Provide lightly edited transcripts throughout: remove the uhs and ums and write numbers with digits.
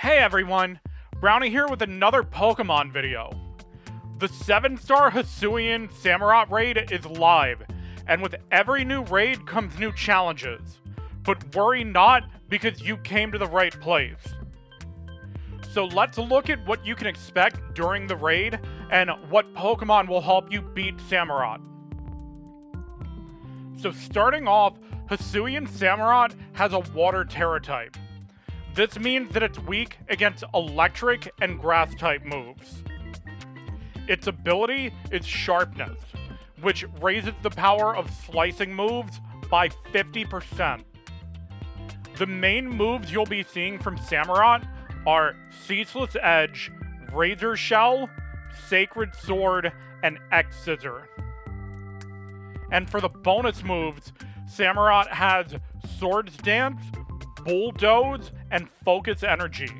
Hey everyone, Brownie here with another Pokemon video. The 7-star Hisuian Samurott Raid is live, and with every new raid comes new challenges. But worry not, because you came to the right place. So let's look at what you can expect during the raid, and what Pokemon will help you beat Samurott. So starting off, Hisuian Samurott has a Water Terra type. This means that it's weak against electric and grass type moves. Its ability is Sharpness, which raises the power of slicing moves by 50%. The main moves you'll be seeing from Samurott are Ceaseless Edge, Razor Shell, Sacred Sword, and X-Scissor. And for the bonus moves, Samurott has Swords Dance, Bulldoze, and Focus Energy.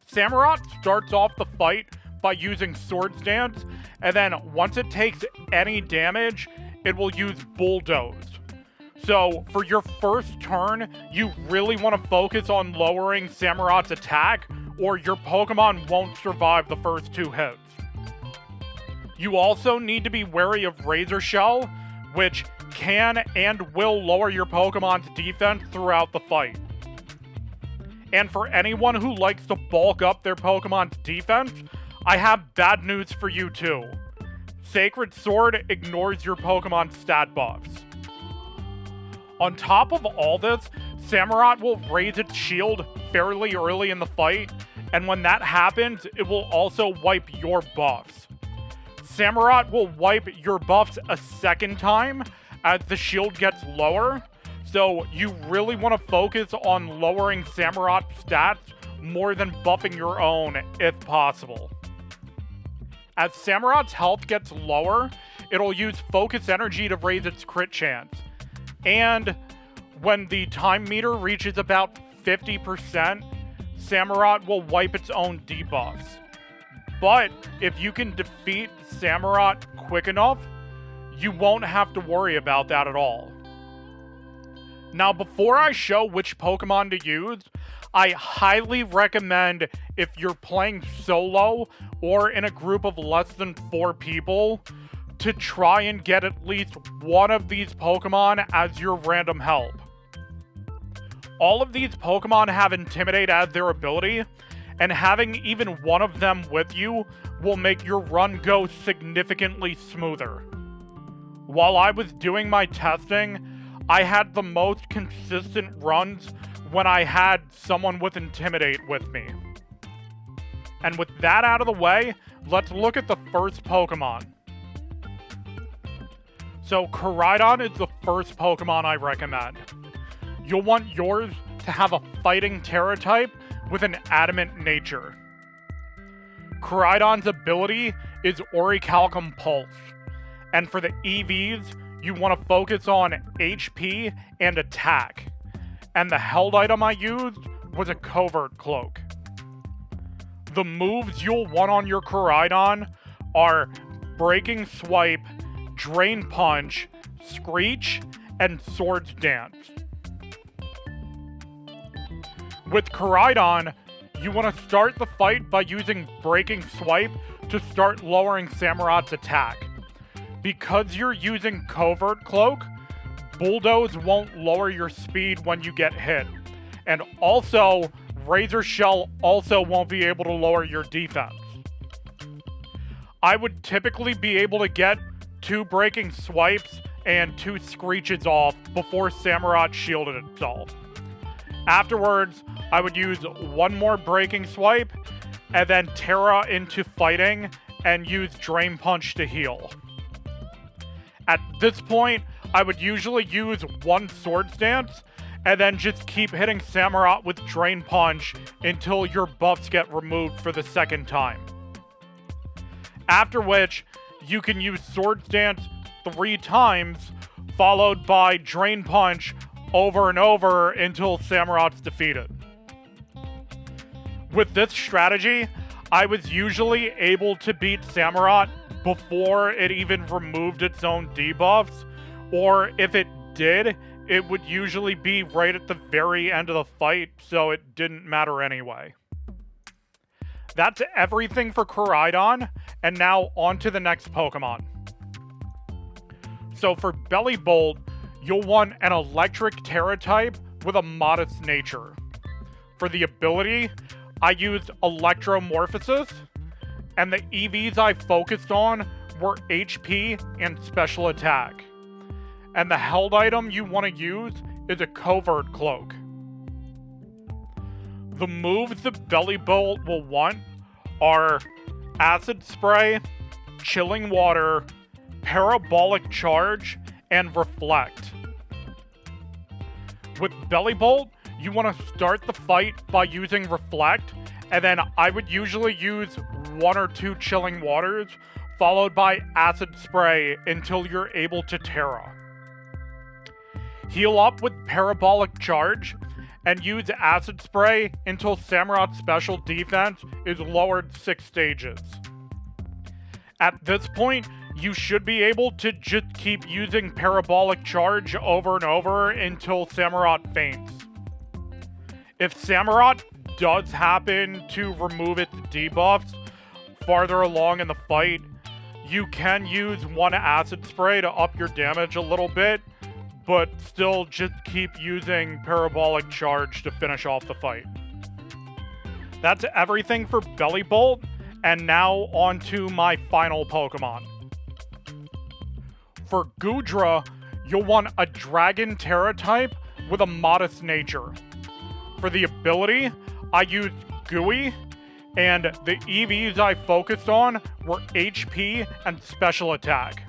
Samurott starts off the fight by using Swords Dance, and then once it takes any damage, it will use Bulldoze. So for your first turn, you really want to focus on lowering Samurott's attack, or your Pokemon won't survive the first 2 hits. You also need to be wary of Razor Shell, which can and will lower your Pokemon's defense throughout the fight. And for anyone who likes to bulk up their Pokemon's defense, I have bad news for you too. Sacred Sword ignores your Pokemon's stat buffs. On top of all this, Samurott will raise its shield fairly early in the fight, and when that happens, it will also wipe your buffs. Samurott will wipe your buffs a second time as the shield gets lower, so you really want to focus on lowering Samurott's stats more than buffing your own if possible. As Samurott's health gets lower, it'll use Focus Energy to raise its crit chance. And when the time meter reaches about 50%, Samurott will wipe its own debuffs. But if you can defeat Samurott quick enough, you won't have to worry about that at all. Now, before I show which Pokemon to use, I highly recommend, if you're playing solo or in a group of less than 4 people, to try and get at least one of these Pokemon as your random help. All of these Pokemon have Intimidate as their ability, and having even one of them with you will make your run go significantly smoother. While I was doing my testing, I had the most consistent runs when I had someone with Intimidate with me. And with that out of the way, let's look at the first Pokemon. So Koraidon is the first Pokemon I recommend. You'll want yours to have a Fighting Terra type with an Adamant nature. Koraidon's ability is Orichalcum Pulse, and for the EVs, you want to focus on HP and attack, and the held item I used was a Covert Cloak. The moves you'll want on your Koraidon are Breaking Swipe, Drain Punch, Screech, and Swords Dance. With Koraidon, you want to start the fight by using Breaking Swipe to start lowering Samurott's attack. Because you're using Covert Cloak, Bulldoze won't lower your speed when you get hit. And also, Razor Shell also won't be able to lower your defense. I would typically be able to get 2 Breaking Swipes and 2 Screeches off before Samurott shielded itself. Afterwards, I would use 1 more Breaking Swipe, and then Terra into fighting, and use Drain Punch to heal. At this point, I would usually use 1 Swords Dance, and then just keep hitting Samurott with Drain Punch until your buffs get removed for the second time. After which, you can use Swords Dance 3 times, followed by Drain Punch over and over until Samurott's defeated. With this strategy, I was usually able to beat Samurott before it even removed its own debuffs, or if it did, it would usually be right at the very end of the fight, so it didn't matter anyway. That's everything for Koraidon, and now on to the next Pokemon. So for Bellibolt, you'll want an electric Terra type with a modest nature. For the ability, I used Electromorphosis, and the EVs I focused on were HP and Special Attack. And the held item you want to use is a Covert Cloak. The moves the Bellibolt will want are Acid Spray, Chilling Water, Parabolic Charge, and Reflect. With Bellibolt, you want to start the fight by using Reflect, and then I would usually use 1 or 2 Chilling Waters, followed by Acid Spray until you're able to Terra. Heal up with Parabolic Charge, and use Acid Spray until Samurott's special defense is lowered 6 stages. At this point, you should be able to just keep using Parabolic Charge over and over until Samurott faints. If Samurott does happen to remove its debuffs farther along in the fight, you can use 1 Acid Spray to up your damage a little bit, but still just keep using Parabolic Charge to finish off the fight. That's everything for Bellibolt, and now on to my final Pokemon. For Goodra, you'll want a Dragon Terra type with a modest nature. For the ability, I used Gooey, and the EVs I focused on were HP and Special Attack.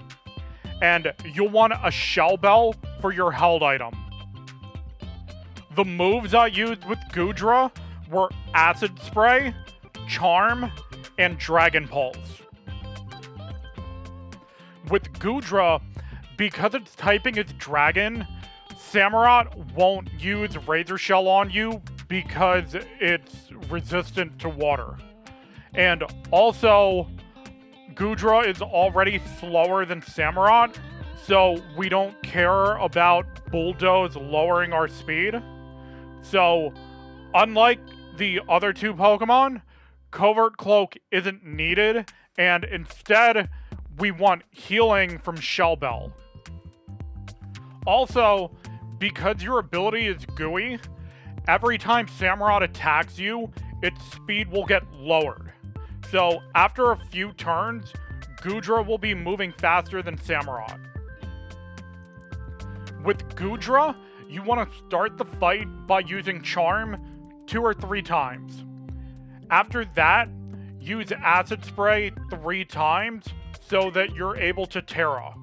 And you'll want a Shell Bell for your held item. The moves I used with Goodra were Acid Spray, Charm, and Dragon Pulse. With Goodra, because its typing is Dragon, Samurott won't use Razor Shell on you because it's resistant to water. And also, Goodra is already slower than Samurott, so we don't care about Bulldoze lowering our speed. So, unlike the other 2 Pokemon, Covert Cloak isn't needed, and instead, we want healing from Shell Bell. Also, because your ability is Gooey, every time Samurott attacks you, its speed will get lowered. So, after a few turns, Goodra will be moving faster than Samurott. With Goodra, you want to start the fight by using Charm 2 or 3 times. After that, use Acid Spray 3 times so that you're able to Terra.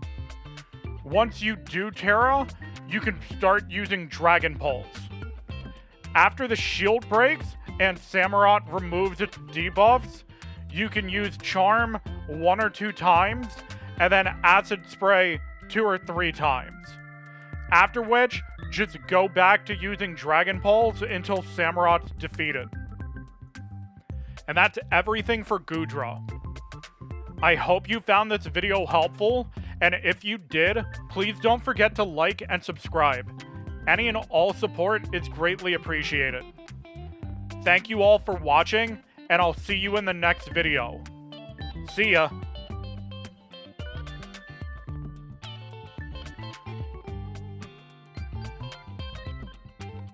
Once you do Terra, you can start using Dragon Pulse. After the shield breaks and Samurott removes its debuffs, you can use Charm 1 or 2 times, and then Acid Spray 2 or 3 times. After which, just go back to using Dragon Pulse until Samurott's defeated. And that's everything for Goodra. I hope you found this video helpful, and if you did, please don't forget to like and subscribe. Any and all support is greatly appreciated. Thank you all for watching, and I'll see you in the next video. See ya!